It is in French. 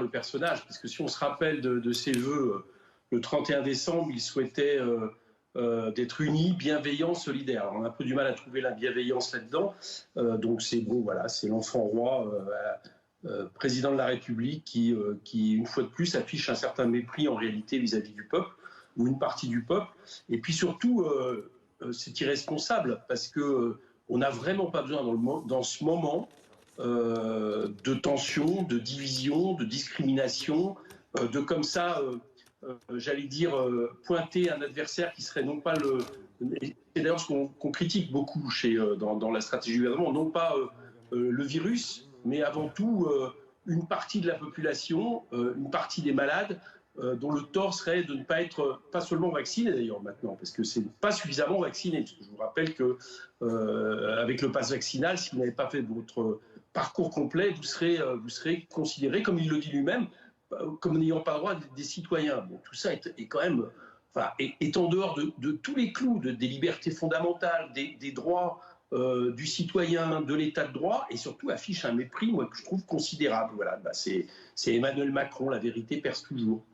le personnage, parce que si on se rappelle de ses vœux le 31 décembre, il souhaitait d'être unis, bienveillants, solidaires. Alors, on a un peu du mal à trouver la bienveillance là-dedans, donc c'est bon, voilà, c'est l'enfant roi, président de la République, qui, une fois de plus, affiche un certain mépris en réalité vis-à-vis du peuple, ou une partie du peuple, et puis surtout, c'est irresponsable, parce que on n'a vraiment pas besoin dans ce moment de tension, de division, de discrimination, de comme ça, j'allais dire, pointer un adversaire qui serait non pas le... C'est d'ailleurs ce qu'on critique beaucoup dans la stratégie du gouvernement, non pas le virus, mais avant tout une partie de la population, une partie des malades, dont le tort serait de ne pas être, pas seulement vacciné d'ailleurs maintenant, parce que c'est pas suffisamment vacciné. Je vous rappelle que avec le pass vaccinal, si vous n'avez pas fait votre parcours complet, vous serez considéré, comme il le dit lui-même, comme n'ayant pas le droit des citoyens. Bon, tout ça est quand même, enfin, est en dehors de tous les clous des libertés fondamentales, des droits du citoyen, de l'état de droit, et surtout affiche un mépris, moi, que je trouve considérable. Voilà, c'est Emmanuel Macron, la vérité perce toujours.